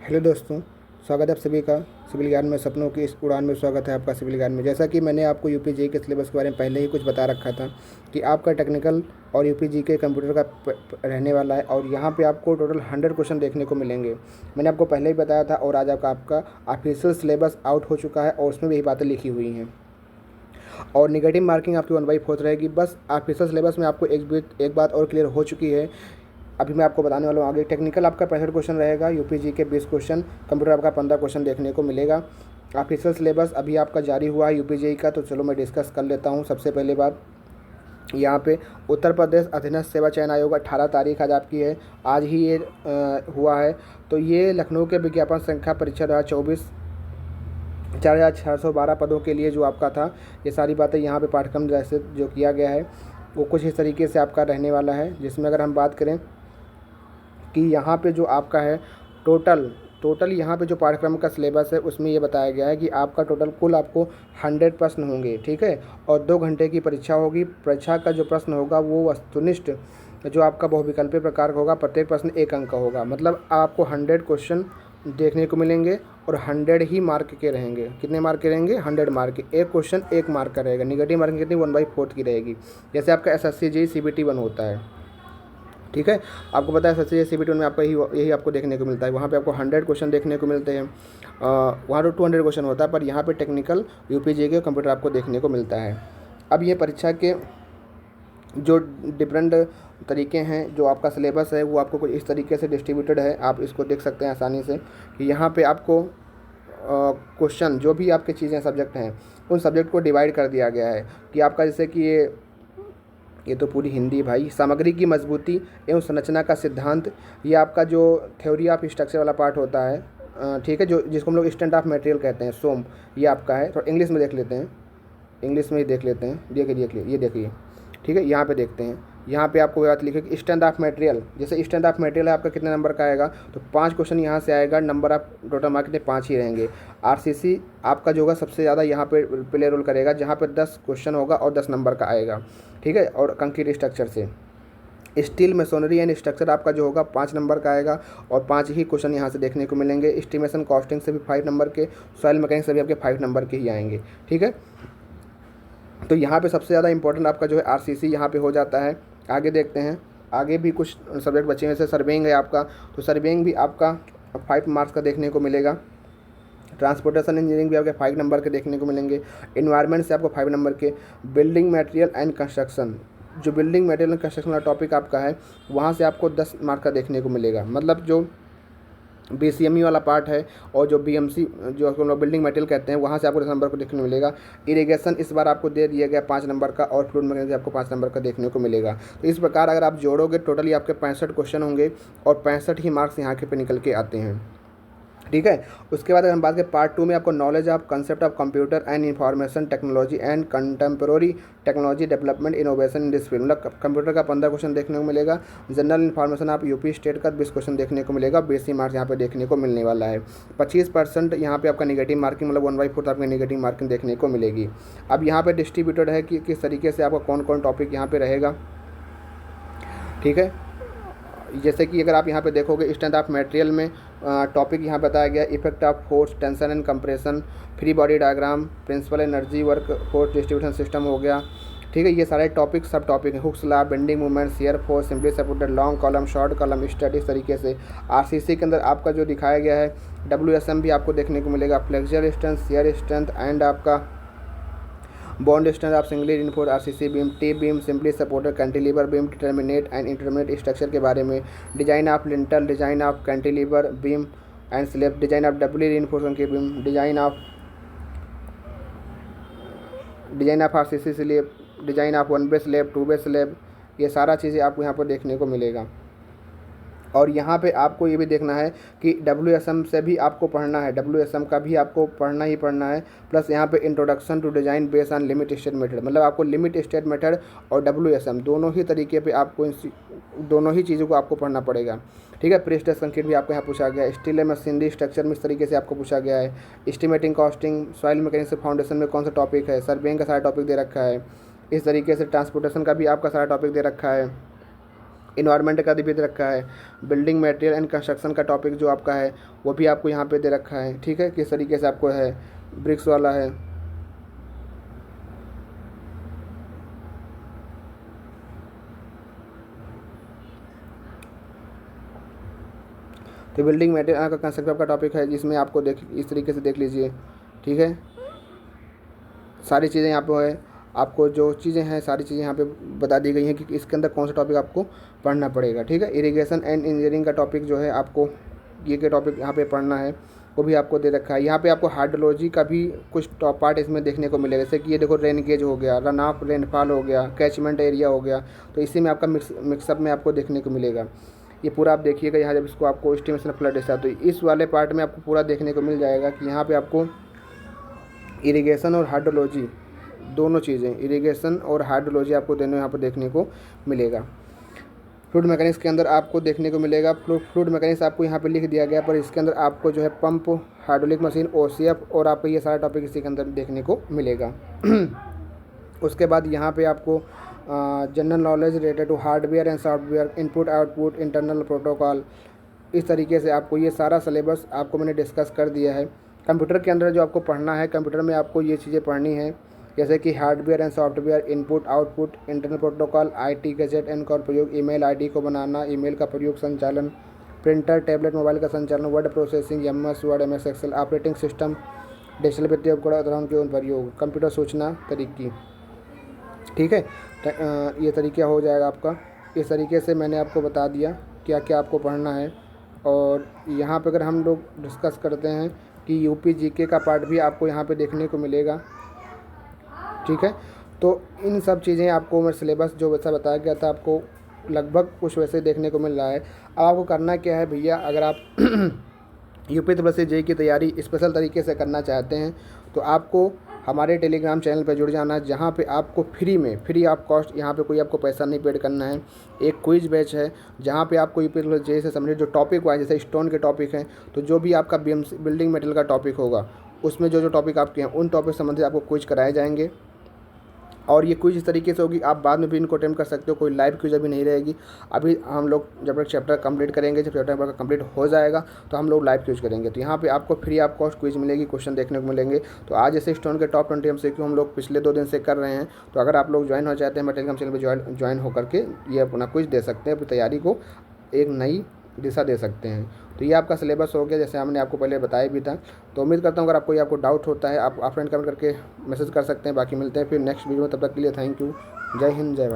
Hello दोस्तों, स्वागत है आप सभी का सिविल ज्ञान में। सपनों की इस उड़ान में स्वागत है आपका सिविल ज्ञान में। जैसा कि मैंने आपको यूपी जेईई के सिलेबस के बारे में पहले ही कुछ बता रखा था कि आपका टेक्निकल और यूपी जेईई के कंप्यूटर का रहने वाला है और यहाँ पे आपको टोटल 100 क्वेश्चन देखने को मिलेंगे। मैंने आपको पहले ही बताया था और आज आपका ऑफिशियल सिलेबस आउट हो चुका है और उसमें भी यही बातें लिखी हुई हैं। और निगेटिव मार्किंग आपकी 1/4 रहेगी। बस ऑफिशियल सिलेबस में आपको एक बात और क्लियर हो चुकी है, अभी मैं आपको बताने वाला हूँ आगे। टेक्निकल आपका 65 क्वेश्चन रहेगा, यूपी जी के 20 क्वेश्चन, कंप्यूटर आपका 15 क्वेश्चन देखने को मिलेगा। ऑफिशियल सिलेबस अभी आपका जारी हुआ है यूपी जी का, तो चलो मैं डिस्कस कर लेता हूँ। सबसे पहले बात यहाँ पे उत्तर प्रदेश अधीनस्थ सेवा चयन आयोग 18 तारीख आज आपकी है, आज ही ये हुआ है। तो ये लखनऊ के विज्ञापन संख्या परीक्षा 2024 4,412 पदों के लिए जो आपका था, ये सारी बातें यहाँ पे पाठ्यक्रम जैसे जो किया गया है वो कुछ इस तरीके से आपका रहने वाला है। जिसमें अगर हम बात करें कि यहाँ पे जो आपका है टोटल यहाँ पे जो पाठ्यक्रम का सिलेबस है उसमें ये बताया गया है कि आपका टोटल कुल आपको 100 प्रश्न होंगे, ठीक है। और 2 घंटे की परीक्षा होगी। परीक्षा का जो प्रश्न होगा वो वस्तुनिष्ठ जो आपका बहुविकल्पीय प्रकार का होगा। प्रत्येक प्रश्न 1 अंक का होगा। मतलब आपको 100 क्वेश्चन देखने को मिलेंगे और 100 ही मार्क के रहेंगे। कितने मार्क के रहेंगे? 100 मार्क के। एक क्वेश्चन 1 मार्क का रहेगा। निगेटिव मार्किंग कितनी? 1/4 की रहेगी। जैसे आपका SSC JEE CBT 1 होता है, ठीक है। आपको पता है SSC JEE CBT 1 में आपका यही आपको देखने को मिलता है। वहाँ पे आपको 100 क्वेश्चन देखने को मिलते हैं। वहाँ तो 200 क्वेश्चन होता है, पर यहाँ पे टेक्निकल यूपी जेईई के कंप्यूटर आपको देखने को मिलता है। अब ये परीक्षा के जो डिफरेंट तरीके हैं, जो आपका सिलेबस है वो आपको कुछ इस तरीके से डिस्ट्रीब्यूटेड है। आप इसको देख सकते हैं आसानी से कि यहाँ पे आपको क्वेश्चन जो भी आपके चीज़ें सब्जेक्ट हैं उन सब्जेक्ट को डिवाइड कर दिया गया है कि आपका जैसे कि ये तो पूरी हिंदी भाई। सामग्री की मजबूती एवं संरचना का सिद्धांत, ये आपका जो थ्योरी ऑफ स्ट्रक्चर वाला पार्ट होता है, ठीक है, जो जिसको हम लोग स्ट्रेंथ ऑफ मटेरियल कहते हैं, सोम, ये आपका है। तो इंग्लिश में देख लेते हैं, इंग्लिश में ही देख लेते हैं। ये देखिए, ठीक है। यहाँ पे देखते हैं, यहाँ पे आपको बात लिखे कि स्ट्रेंथ ऑफ मटेरियल, जैसे स्ट्रेंथ ऑफ मटेरियल है आपका कितने नंबर का आएगा, तो 5 क्वेश्चन यहाँ से आएगा। नंबर ऑफ टोटल मार्क कितने? 5 ही रहेंगे। RCC आपका जो होगा सबसे ज़्यादा यहाँ पे प्ले रोल करेगा, जहाँ पे 10 क्वेश्चन होगा और 10 नंबर का आएगा, ठीक है। और कंक्रीट स्ट्रक्चर से स्टील मशीनरी एंड स्ट्रक्चर आपका जो होगा 5 नंबर का आएगा और 5 ही क्वेश्चन यहाँ से देखने को मिलेंगे। एस्टिमेशन कॉस्टिंग से भी 5 नंबर के, सॉइल मैकेनिक्स से भी आपके 5 नंबर के ही आएंगे, ठीक है। तो यहाँ पे सबसे ज़्यादा इंपॉर्टेंट आपका जो है RCC यहाँ पे हो जाता है। आगे देखते हैं, आगे भी कुछ सब्जेक्ट बचे हैं। जैसे सर्वेइंग है आपका, तो सर्वेइंग भी आपका 5 मार्क्स का देखने को मिलेगा। ट्रांसपोर्टेशन इंजीनियरिंग भी आपके 5 नंबर के देखने को मिलेंगे। इन्वायरमेंट से आपको 5 नंबर के। बिल्डिंग मटेरियल एंड कंस्ट्रक्शन, जो बिल्डिंग मटेरियल एंड कंस्ट्रक्शन वाला टॉपिक आपका है वहाँ से आपको 10 मार्क का देखने को मिलेगा। मतलब जो BCME वाला पार्ट है और जो BMC जो हम लोग बिल्डिंग मटेरियल कहते हैं वहाँ से आपको 10 नंबर को देखने को मिलेगा। इरिगेशन इस बार आपको दे दिया गया 5 नंबर का और फ्लूइड मैकेनिक्स आपको 5 नंबर का देखने को मिलेगा। तो इस प्रकार अगर आप जोड़ोगे टोटली आपके 65 क्वेश्चन होंगे और 65 ही मार्क्स यहाँ के पे निकल के आते हैं, ठीक है। उसके बाद अगर हम बात करें पार्ट 2 में, आपको knowledge of concept of computer and information technology and contemporary technology development innovation in this field, मतलब कंप्यूटर का 15 क्वेश्चन देखने को मिलेगा। जनरल इन्फॉर्मेशन आप यूपी स्टेट का 20 क्वेश्चन देखने को मिलेगा। 20 मार्क्स यहाँ पे देखने को मिलने वाला है। 25% यहाँ पे आपका निगेटिव मार्किंग, मतलब 1/4 आपकी निगेटिव मार्किंग देखने को मिलेगी। अब यहाँ पे डिस्ट्रीब्यूटेड है कि किस तरीके से आपका कौन कौन टॉपिक यहाँ पे रहेगा, ठीक है। जैसे कि अगर आप यहाँ पे देखोगे स्ट्रेंथ ऑफ मटेरियल में टॉपिक यहाँ बताया गया effect of force, tension and compression, free body diagram, principle energy work force distribution system हो गया, ठीक है। ये सारे टॉपिक सब टॉपिक है। Hooke's law, bending movement, shear force, simply supported, long column, short column, static, इस तरीके से। RCC के अंदर आपका जो दिखाया गया है WSM भी आपको देखने को मिलेगा। Flexural strength, shear strength and आपका bond strength of singly reinforced RCC beam, T beam, simply supported cantilever beam, determinate and intermediate structure के बारे में। Design of lintel, design of cantilever beam and slab, design of doubly reinforced की beam, design of RCC slab, design of 1 way slab, 2 way slab, ये सारा चीज़ें आपको यहाँ पर देखने को मिलेगा। और यहाँ पे आपको ये भी देखना है कि WSM से भी आपको पढ़ना है, WSM का भी आपको पढ़ना ही पढ़ना है। प्लस यहाँ पे introduction to design based on limit state method, मतलब आपको लिमिट स्टेट मेथड और WSM दोनों ही तरीके पे आपको दोनों ही चीज़ों को आपको पढ़ना पड़ेगा, ठीक है। प्रीस्ट्रेस कंक्रीट भी आपको यहाँ पूछा गया है। स्टील मशीनरी स्ट्रक्चर में इस तरीके से आपको पूछा गया है। Estimating costing, soil mechanics foundation में कौन सा टॉपिक है, सर्वेइंग का सारा टॉपिक दे रखा है। इस तरीके से ट्रांसपोर्टेशन का भी आपका सारा टॉपिक दे रखा है। इन्वायरमेंट का भी दे रखा है, बिल्डिंग मटेरियल एंड कंस्ट्रक्शन का टॉपिक जो आपका है वो भी आपको यहाँ पे दे रखा है। ठीक है, किस तरीके से आपको है, ब्रिक्स वाला है। तो बिल्डिंग मटेरियल का कंस्ट्रक्शन का टॉपिक है, जिसमें आपको देख इस तरीके से देख लीजिए। ठीक है, सारी चीज़ें यहाँ पे है, आपको जो चीज़ें हैं सारी चीज़ें यहाँ पे बता दी गई हैं कि इसके अंदर कौन सा टॉपिक आपको पढ़ना पड़ेगा। ठीक है, इरिगेशन एंड इंजीनियरिंग का टॉपिक जो है आपको ये के टॉपिक यहाँ पे पढ़ना है, वो भी आपको दे रखा है। यहाँ पे आपको हाइड्रोलॉजी का भी कुछ टॉप पार्ट इसमें देखने को मिलेगा, जैसे कि ये देखो रेन गेज हो गया, रन ऑफ रेनफॉल हो गया, कैचमेंट एरिया हो गया, तो इसी में आपका मिक्सअप में आपको देखने को मिलेगा। ये पूरा आप देखिएगा यहाँ जब इसको आपको एस्टिमेशन फ्लड ऐसा, तो इस वाले पार्ट में आपको पूरा देखने को मिल जाएगा कि यहाँ पे आपको इरिगेशन और हाइड्रोलॉजी दोनों चीज़ें, इरिगेशन और हाइड्रोलॉजी आपको दोनों यहाँ पर देखने को मिलेगा। फ्लूइड मैकेनिक्स के अंदर आपको देखने को मिलेगा, फ्लूइड मैकेनिक्स आपको यहाँ पे लिख दिया गया, पर इसके अंदर आपको जो है पंप, हाइड्रोलिक मशीन, ओसीएफ और आपको ये सारा टॉपिक इसी के अंदर देखने को मिलेगा। उसके बाद यहाँ पे आपको general knowledge related to hardware and software, input output, internal protocol, इस तरीके से आपको ये सारा सिलेबस आपको मैंने डिस्कस कर दिया है। कंप्यूटर के अंदर जो आपको पढ़ना है, कंप्यूटर में आपको ये चीज़ें पढ़नी है, जैसे कि hardware and software, input output, internal protocol, IT gadget and का प्रयोग, ईमेल आईडी को बनाना, ईमेल का प्रयोग, संचालन, प्रिंटर, टैबलेट, मोबाइल का संचालन, word processing, MS Word, MS Excel, operating system, digital वित्तीय उपकरण के प्रयोग, कंप्यूटर सूचना तरीकी। ठीक है, ये तरीका हो जाएगा आपका। इस तरीके से मैंने आपको बता दिया क्या क्या आपको पढ़ना है। और यहाँ पर अगर हम लोग डिस्कस करते हैं कि यूपी जीके का पार्ट भी आपको यहाँ पे देखने को मिलेगा। ठीक है, तो इन सब चीज़ें आपको मैं सिलेबस जो वैसा बताया गया था आपको लगभग कुछ वैसे देखने को मिल रहा है। अब आपको करना क्या है भैया, अगर आप यूपी ट्रिपल जेईई की तैयारी स्पेशल तरीके से करना चाहते हैं तो आपको हमारे टेलीग्राम चैनल पर जुड़ जाना है, जहाँ पे आपको फ्री ऑफ कॉस्ट, यहाँ पे कोई आपको पैसा नहीं पेड करना है। एक क्विज बैच है जहाँ पे आपको यूपी ट्रिपल जेईई से संबंधित जो टॉपिक वाइज, जैसे स्टोन के टॉपिक हैं, तो जो भी आपका बिल्डिंग मटेरियल का टॉपिक होगा उसमें जो जो टॉपिक आपके हैं उन टॉपिक संबंधित आपको क्विज कराए जाएंगे। और ये क्विज इस तरीके से होगी, आप बाद में भी इनको अटेम्प्ट कर सकते हो, कोई लाइव क्विज अभी नहीं रहेगी। अभी हम लोग जब तक चैप्टर कंप्लीट करेंगे, जब चैप्टर कंप्लीट हो जाएगा तो हम लोग लाइव क्विज करेंगे। तो यहाँ पे आपको फ्री ऑफ कॉस्ट क्विज मिलेगी, क्वेश्चन देखने को मिलेंगे। तो आज जैसे स्टोन के टॉप 20 MCQ हम लोग पिछले 2 दिन से कर रहे हैं, तो अगर आप लोग ज्वाइन हो चाहते हैं मेरे टेलीग्राम चैनल पर ज्वाइन होकर के ये अपना क्विज दे सकते हैं, अपनी तैयारी को एक नई दिशा दे सकते हैं। तो ये आपका सिलेबस हो गया, जैसे हमने आपको पहले बताया भी था। तो उम्मीद करता हूँ अगर आपको आपको डाउट होता है आप ऑफलाइन कमेंट करके मैसेज कर सकते हैं। बाकी मिलते हैं फिर नेक्स्ट वीडियो में, तब तक के लिए थैंक यू। जय हिंद, जय भारत।